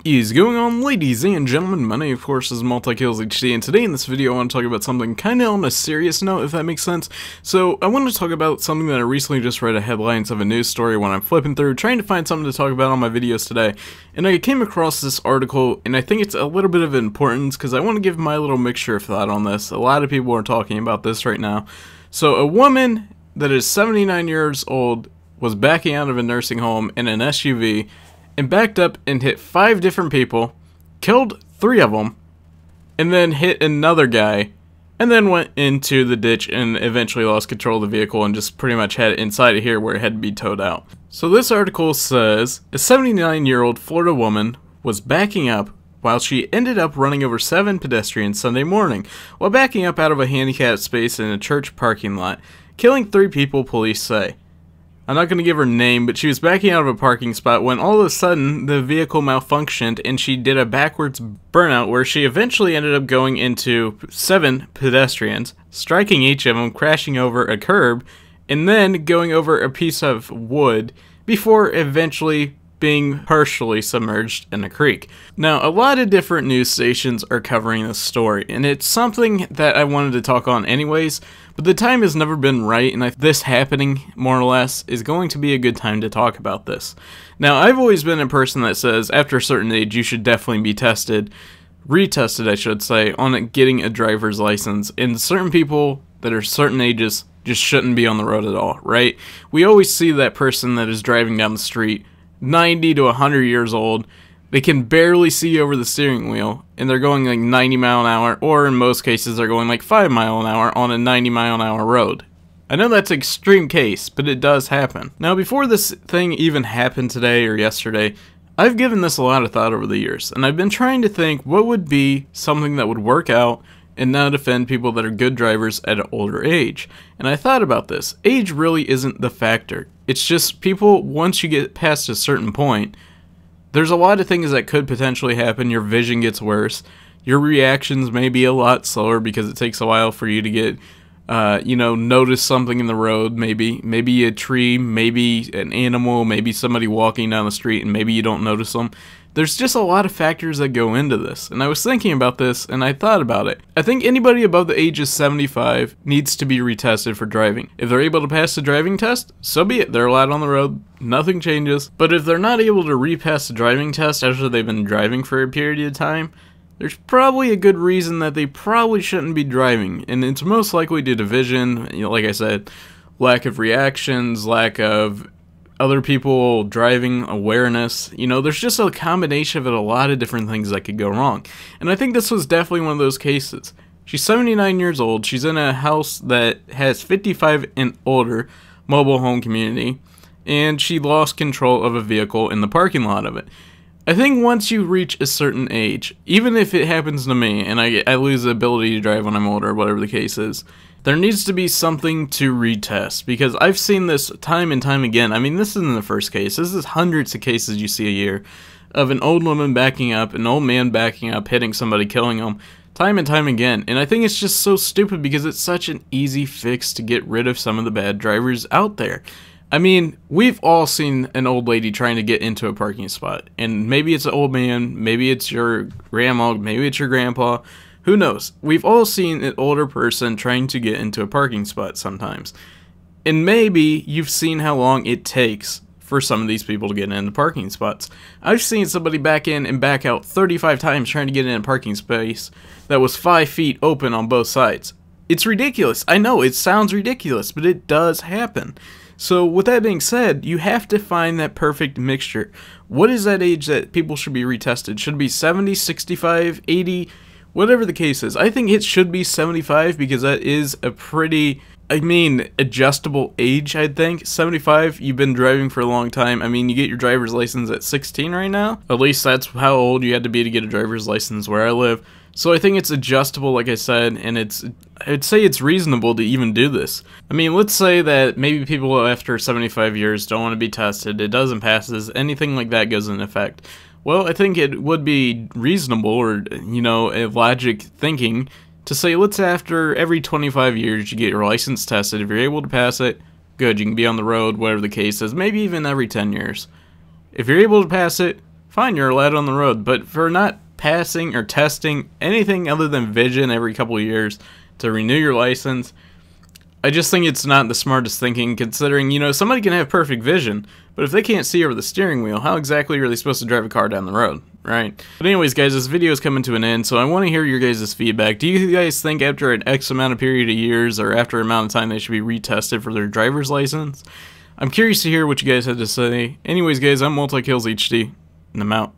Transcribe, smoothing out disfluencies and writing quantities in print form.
Is going on, ladies and gentlemen? My name, of course, is MultiKillsHD, and today in this video I want to talk about something kind of on a serious note, if that makes sense. So, I want to talk about something that I recently just read a headlines of a news story when I'm flipping through, trying to find something to talk about on my videos today. And I came across this article, and I think it's a little bit of importance, because I want to give my little mixture of thought on this. A lot of people are talking about this right now. So, a woman that is 79 years old was backing out of a nursing home in an SUV, and backed up and hit 5 different people, killed 3 of them, and then hit another guy, and then went into the ditch and eventually lost control of the vehicle and just pretty much had it inside of here where it had to be towed out. So this article says, a 79-year-old Florida woman was backing up while she ended up running over 7 pedestrians Sunday morning while backing up out of a handicapped space in a church parking lot, killing 3 people, police say. I'm not going to give her name, but she was backing out of a parking spot when all of a sudden the vehicle malfunctioned and she did a backwards burnout where she eventually ended up going into 7 pedestrians, striking each of them, crashing over a curb, and then going over a piece of wood before eventually being partially submerged in a creek. Now, a lot of different news stations are covering this story, and it's something that I wanted to talk on anyways, but the time has never been right, and this happening, more or less, is going to be a good time to talk about this. Now, I've always been a person that says, after a certain age, you should definitely be tested, retested, I should say, on getting a driver's license, and certain people that are certain ages just shouldn't be on the road at all, right? We always see that person that is driving down the street 90 to 100 years old, they can barely see over the steering wheel, and they're going like 90 mile an hour, or in most cases they're going like 5 mile an hour on a 90 mile an hour road. I know that's an extreme case, but it does happen. Now, before this thing even happened today or yesterday, I've given this a lot of thought over the years, and I've been trying to think what would be something that would work out and not offend people that are good drivers at an older age. And I thought about this. Age really isn't the factor. It's just people, once you get past a certain point, there's a lot of things that could potentially happen. Your vision gets worse. Your reactions may be a lot slower because it takes a while for you to get, notice something in the road. Maybe a tree, maybe an animal, maybe somebody walking down the street, and maybe you don't notice them. There's just a lot of factors that go into this, and I was thinking about this, and I thought about it. I think anybody above the age of 75 needs to be retested for driving. If they're able to pass the driving test, so be it. They're allowed on the road, nothing changes. But if they're not able to repass the driving test after they've been driving for a period of time, there's probably a good reason that they probably shouldn't be driving, and it's most likely due to vision, like I said, lack of reactions, lack of other people driving awareness. There's just a combination of it, a lot of different things that could go wrong. And I think this was definitely one of those cases. She's 79 years old. She's in a house that has 55 and older mobile home community, and she lost control of a vehicle in the parking lot of it. I think once you reach a certain age, even if it happens to me and I lose the ability to drive when I'm older, whatever the case is, there needs to be something to retest, because I've seen this time and time again. I mean, this isn't the first case. This is hundreds of cases you see a year of an old woman backing up, an old man backing up, hitting somebody, killing them, time and time again. And I think it's just so stupid because it's such an easy fix to get rid of some of the bad drivers out there. I mean, we've all seen an old lady trying to get into a parking spot, and maybe it's an old man, maybe it's your grandma, maybe it's your grandpa. Who knows? We've all seen an older person trying to get into a parking spot sometimes. And maybe you've seen how long it takes for some of these people to get into parking spots. I've seen somebody back in and back out 35 times trying to get in a parking space that was 5 feet open on both sides. It's ridiculous. I know, it sounds ridiculous, but it does happen. So with that being said, you have to find that perfect mixture. What is that age that people should be retested? Should it be 70, 65, 80? Whatever the case is, I think it should be 75 because that is a pretty, adjustable age, I think. 75, you've been driving for a long time. I mean, you get your driver's license at 16 right now. At least that's how old you had to be to get a driver's license where I live. So I think it's adjustable, like I said, and I'd say it's reasonable to even do this. I mean, let's say that maybe people after 75 years don't want to be tested, it doesn't pass, anything like that goes into effect. Well, I think it would be reasonable, or, a logic thinking, to say, let's after every 25 years you get your license tested. If you're able to pass it, good, you can be on the road, whatever the case is, maybe even every 10 years. If you're able to pass it, fine, you're allowed on the road. But for not passing or testing anything other than vision every couple of years to renew your license, I just think it's not the smartest thinking, considering, you know, somebody can have perfect vision, but if they can't see over the steering wheel, how exactly are they supposed to drive a car down the road, right? But anyways, guys, this video is coming to an end, so I want to hear your guys' feedback. Do you guys think after an X amount of period of years, or after an amount of time, they should be retested for their driver's license? I'm curious to hear what you guys had to say. Anyways, guys, I'm Multi-Kills HD, and I'm out.